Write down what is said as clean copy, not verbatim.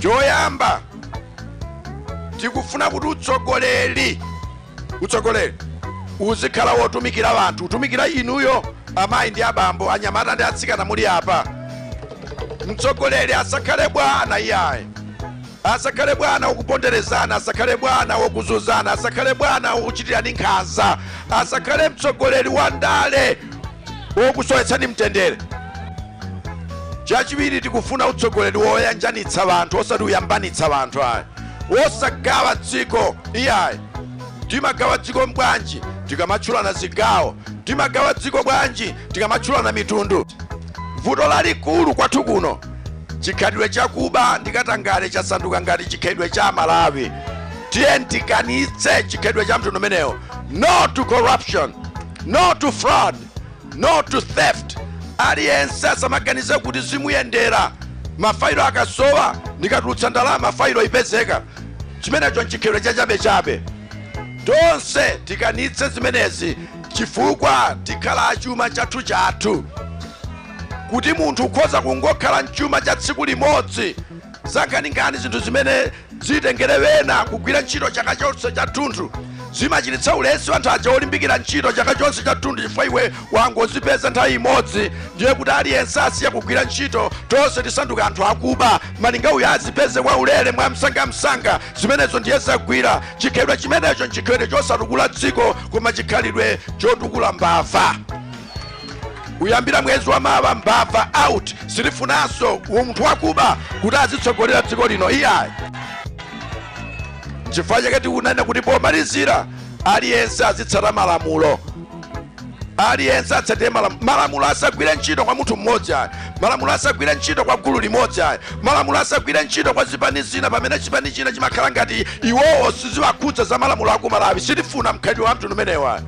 choyamba tikufuna kuti utsogoleri uzikhala wotumikira abantu, utumikira inuyo amayi ndi abambo, anyamata ndi atsikana muli apa. Mtsogoleri asakhale bwana iyayi, asakhale bwana wokuponderezana, asakhale bwana wokuzuzana, asakhale bwana wokuchitirani nkhanza, asakhale mtsogoleri wa ndale wokusowetsani mtendere. Chachiwiri tikufuna utsogoleri woyanjanitsa abantu osati uyambanitsa abantu ayi, wosagawa dziko iyayi. Timagawa dziko bwanji tikamatchulana zigawo, timagawa dziko bwanji tikamatchulana mitundu. Vuto lalikulu kwathu kuno chikhalidwe chakuba ndikatangale chasanduka ngati chikhalidwe cha Malawi. Tiye tikanitse chikhalidwe cha mtundu umenewo. No to corruption, no to fraud, no to theft. Aliyense asamaganize kuti zimuyendera, mafailo akasowa ndikatulutsa ndalama mafailo ipezeka. Chimenecho nchikhalidwe chachabe. Tonse tikanitse zimenezi chifukwa tikhala achuma chathu. Kuti munthu ukhoza kungokhala mchuma cha tsiku limodzi, sankhani zinthu zimene zitengere wena kugwira ntchito chaka chonse chathunthu. Zimachititsa ulesi anthu aja olimbikira ntchito chaka chonse chathunthu chifukwa iwe wangozipeza nthawi imodzi. Ndiye kuti aliyense asiya kugwira ntchito, tonse tisanduka anthu akuba. Malinga uyo azipeze kwa ulere mwa msanga zimenezo ndiye zagwira. Chikhalidwe chimenecho nchikhalidwe chosatukula dziko koma chikhalidwe chotukula mbava. Uyambira mwezi wa mawa mbava out. Silifunanso munthu wakuba kuti azitsogolera dziko lino iyayi. Chifukwa chake tikunena kuti pomalizira aliyense azitsata malamulo. Aliyense atsate malamulo, asagwire ntchito kwa munthu mmodzi ayi, malamulo asagwire ntchito kwa gulu limodzi ayi, malamulo asagwire ntchito kwa zipani zina pamene chipani china chimakhala ngati iwowo siziwakhudza za malamulo aku Malawi. Sitifuna mkhalidwe wa mtundu umenewa.